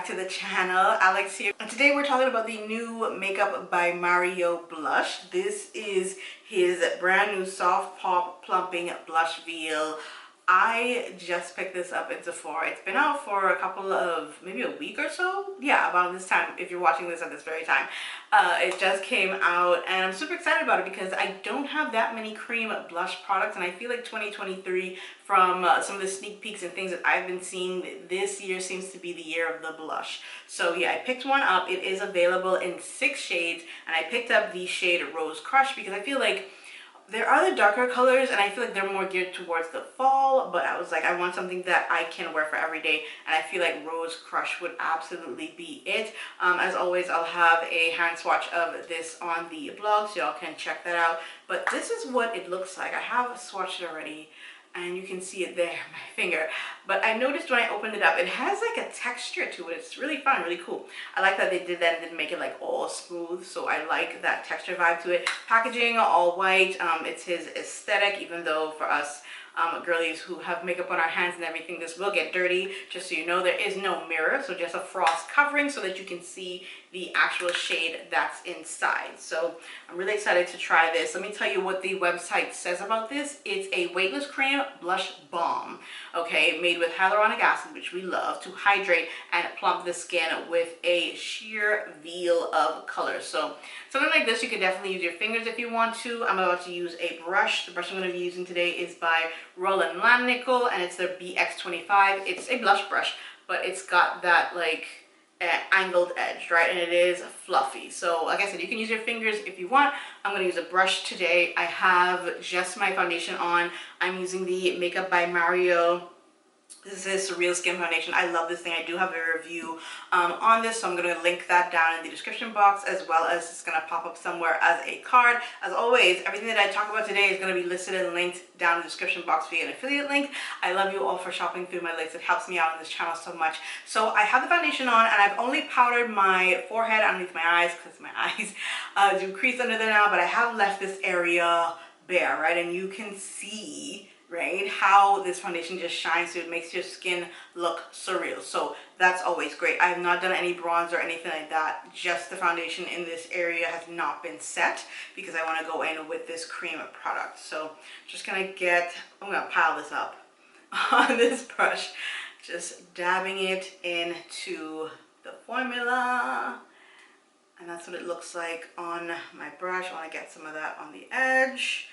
to the channel. Alex here, and today we're talking about the new Makeup by Mario blush. This is his brand new Soft Pop Plumping Blush Veil. I just picked this up in Sephora. It's been out for a couple of, maybe a week or so. Yeah, about this time, if you're watching this at this very time. It just came out and I'm super excited about it because I don't have that many cream blush products, and I feel like 2023, from some of the sneak peeks and things that I've been seeing, this year seems to be the year of the blush. So yeah, I picked one up. It is available in 6 shades, and I picked up the shade Rose Crush because I feel like there are the darker colors and I feel like they're more geared towards the fall, but I was like, I want something that I can wear for every day, and I feel like Rose Crush would absolutely be it. As always, I'll have a hand swatch of this on the blog so y'all can check that out. But this is what it looks like. I have swatched it already and you can see it there, my finger. But I noticed when I opened it up, it has like a texture to it. It's really fun, really cool. I like that they did that and didn't make it like all smooth, so I like that texture vibe to it. Packaging, all white. It's his aesthetic, even though for us girlies who have makeup on our hands and everything, this will get dirty. Just so you know, there is no mirror, so just a frost covering so that you can see the actual shade that's inside. So I'm really excited to try this. Let me tell you what the website says about this. It's a weightless cream blush balm, okay, made with hyaluronic acid, which we love, to hydrate and plump the skin with a sheer veil of color. So something like this, you can definitely use your fingers if you want to. I'm about to use a brush. The brush I'm going to be using today is by Roland Nickel, and it's their BX25. It's a blush brush, but it's got that like angled edge, right? And it is fluffy. So like I said, you can use your fingers if you want. I'm going to use a brush today. I have just my foundation on. I'm using the Makeup by Mario. This is Surreal Skin Foundation. I love this thing. I do have a review on this, so I'm going to link that down in the description box, as well as it's going to pop up somewhere as a card. As always, everything that I talk about today is going to be listed and linked down in the description box via an affiliate link. I love you all for shopping through my links. It helps me out on this channel so much. So I have the foundation on, and I've only powdered my forehead underneath my eyes because my eyes do crease under there now, but I have left this area bare, right? And you can see, right, how this foundation just shines, so it makes your skin look surreal. So that's always great. I have not done any bronze or anything like that. Just the foundation in this area has not been set because I want to go in with this cream product. So just gonna I'm gonna pile this up on this brush, just dabbing it into the formula. And that's what it looks like on my brush. I want to get some of that on the edge.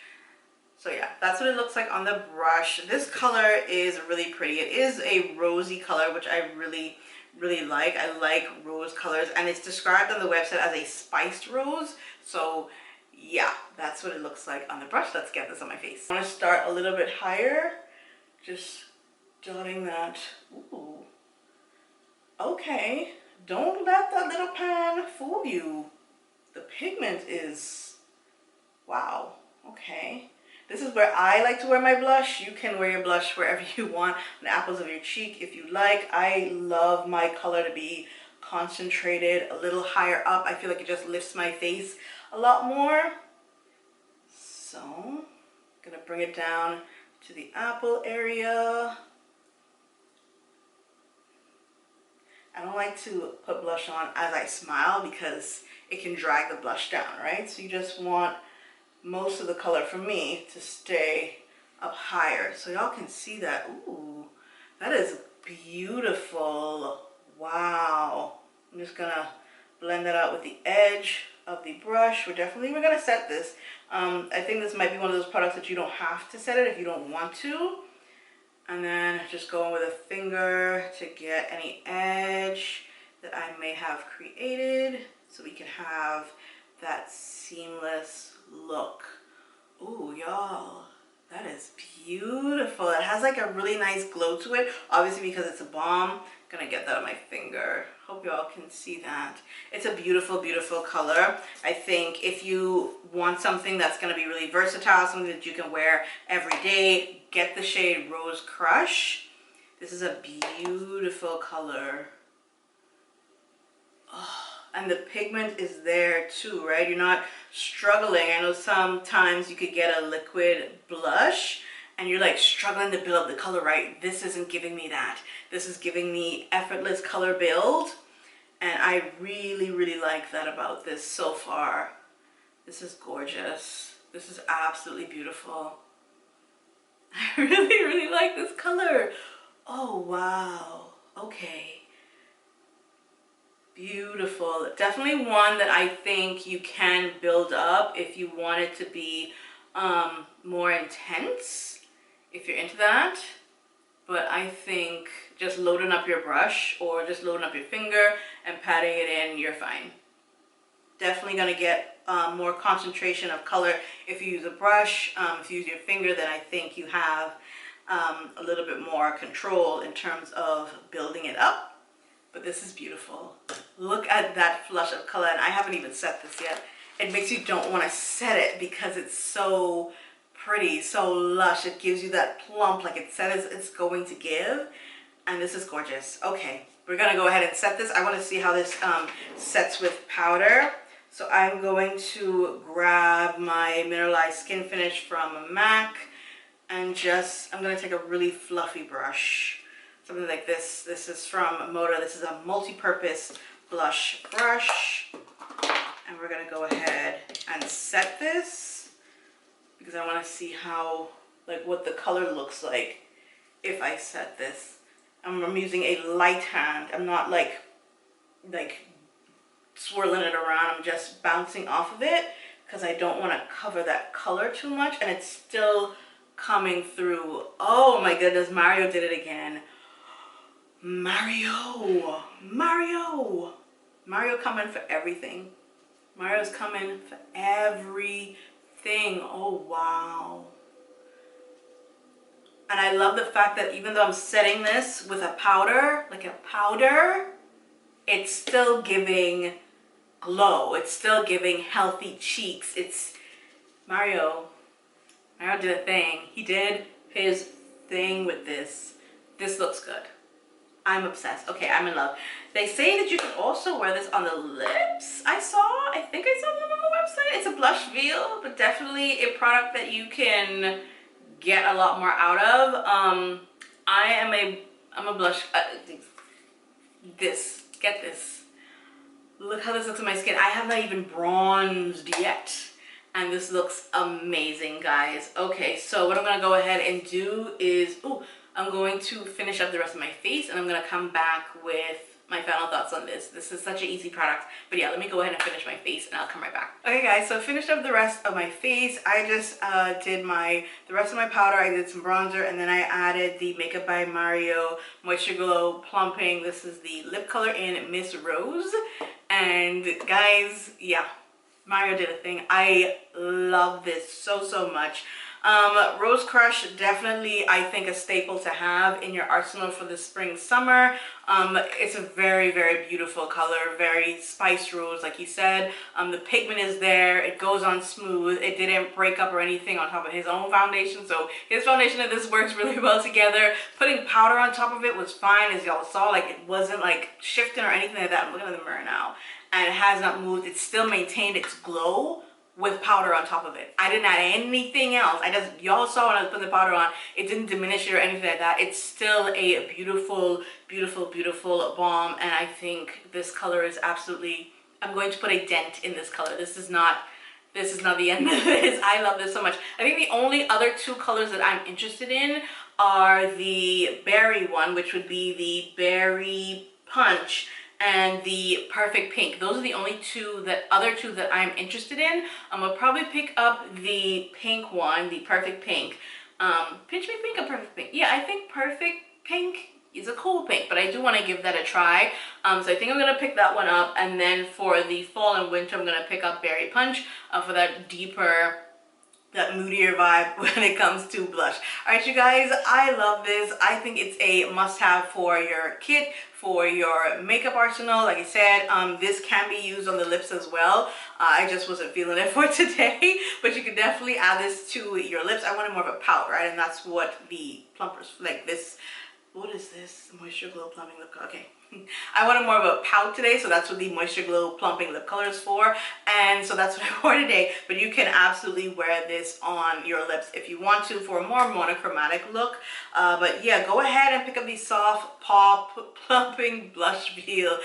So yeah, that's what it looks like on the brush. This color is really pretty. It is a rosy color, which I really, really like. I like rose colors, and it's described on the website as a spiced rose. So yeah, that's what it looks like on the brush. Let's get this on my face. I want to start a little bit higher, just dotting that. Ooh. Okay, don't let that little pan fool you. The pigment is, wow, okay. This is where I like to wear my blush. You can wear your blush wherever you want, on the apples of your cheek if you like. I love my color to be concentrated a little higher up. I feel like it just lifts my face a lot more. So I'm gonna bring it down to the apple area. I don't like to put blush on as I smile because it can drag the blush down, right? So you just want most of the color for me to stay up higher, so y'all can see that. Ooh, that is beautiful. Wow. I'm just gonna blend that out with the edge of the brush. We're gonna set this. I think this might be one of those products that you don't have to set it if you don't want to. And then just go in with a finger to get any edge that I may have created, so we can have that seamless look. Ooh, y'all, that is beautiful. It has like a really nice glow to it, obviously because it's a balm. I'm gonna get that on my finger. Hope y'all can see that. It's a beautiful, beautiful color. I think if you want something that's gonna be really versatile, something that you can wear every day, get the shade Rose Crush. This is a beautiful color. Oh, and the pigment is there too, right? You're not struggling. I know sometimes you could get a liquid blush and you're like struggling to build up the color, right? This isn't giving me that. This is giving me effortless color build. And I really, really like that about this so far. This is gorgeous. This is absolutely beautiful. I really, really like this color. Oh, wow. Okay. Beautiful. Definitely one that I think you can build up if you want it to be more intense, if you're into that. But I think just loading up your brush or just loading up your finger and patting it in, you're fine. Definitely going to get more concentration of color if you use a brush. If you use your finger, then I think you have a little bit more control in terms of building it up. But this is beautiful. Look at that flush of color, and I haven't even set this yet. It makes you don't want to set it because it's so pretty, so lush. It gives you that plump like it says it's going to give, and this is gorgeous. Okay, we're gonna go ahead and set this. I want to see how this sets with powder. So I'm going to grab my mineralized skin finish from MAC and I'm gonna take a really fluffy brush, something like this. This is from Moda. This is a multi-purpose blush brush, and we're gonna go ahead and set this because I want to see how, like, what the color looks like if I set this. I'm using a light hand. I'm not like swirling it around. I'm just bouncing off of it because I don't want to cover that color too much, and it's still coming through. Oh my goodness, Mario did it again. Mario coming for everything. Mario's coming for everything. Oh wow. And I love the fact that even though I'm setting this with a powder, it's still giving glow. It's still giving healthy cheeks. It's Mario did a thing. He did his thing with this. This looks good. I'm obsessed. Okay, I'm in love. They say that you can also wear this on the lips. I think I saw them on the website. It's a blush veil, but definitely a product that you can get a lot more out of. I'm a blush, get this. Look how this looks on my skin. I have not even bronzed yet. And this looks amazing, guys. Okay, so what I'm gonna go ahead and do is, I'm going to finish up the rest of my face, and I'm gonna come back with my final thoughts on this. This is such an easy product, but yeah, let me go ahead and finish my face and I'll come right back. Okay guys, so finished up the rest of my face. I just did the rest of my powder. I did some bronzer, and then I added the Makeup by Mario Moisture Glow Plumping. This is the lip color in Miss Rose. And guys, yeah, Mario did a thing. I love this so much. Rose Crush, definitely I think a staple to have in your arsenal for the spring summer. It's a very beautiful color, very spiced rose like he said. The pigment is there, it goes on smooth, it didn't break up or anything on top of his own foundation, so his foundation and this works really well together. Putting powder on top of it was fine, as y'all saw. Like, it wasn't like shifting or anything like that. I'm looking at the mirror now, and it has not moved. It still maintained its glow with powder on top of it. I didn't add anything else. Y'all saw when I was putting the powder on, it didn't diminish it or anything like that. It's still a beautiful balm, and I think this color is absolutely, I'm going to put a dent in this color. This is not the end of this. I love this so much. I think the only other two colors that I'm interested in are the berry one, which would be the Berry Punch, and the Perfect Pink. Those are the only other two that I'm interested in. I'm gonna probably pick up the pink one, the Perfect Pink. Pinch Me Pink or Perfect Pink? Yeah, I think Perfect Pink is a cool pink, but I do want to give that a try. So I think I'm gonna pick that one up, and then for the fall and winter, I'm gonna pick up Berry Punch for that deeper, that moodier vibe when it comes to blush. All right, you guys, I love this. I think it's a must-have for your kit, for your makeup arsenal. Like I said, this can be used on the lips as well. I just wasn't feeling it for today, but you can definitely add this to your lips. I wanted more of a pout, right? And that's what the plumpers, like this, what is this? Moisture Glow Plumping Lip Color. Okay, I wanted more of a pout today, so that's what the Moisture Glow Plumping Lip Color is for, and so that's what I wore today. But you can absolutely wear this on your lips if you want to for a more monochromatic look. But yeah, go ahead and pick up the Soft Pop Plumping Blush Veil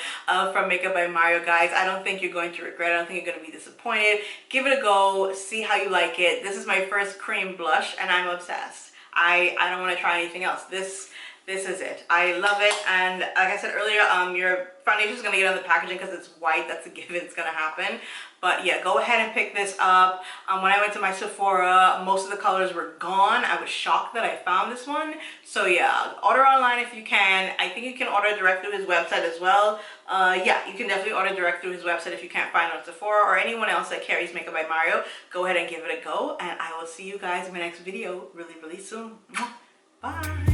from Makeup by Mario, guys. I don't think you're going to regret it. I don't think you're going to be disappointed. Give it a go. See how you like it. This is my first cream blush, and I'm obsessed. I don't want to try anything else. This is it. I love it, and like I said earlier, your foundation is going to get on the packaging because it's white. That's a given. It's going to happen. But yeah, go ahead and pick this up. When I went to my Sephora, most of the colors were gone. I was shocked that I found this one. So yeah, order online if you can. I think you can order direct through his website as well. Yeah, you can definitely order direct through his website if you can't find it on Sephora or anyone else that carries Makeup by Mario. Go ahead and give it a go, and I will see you guys in my next video really, really soon. Bye.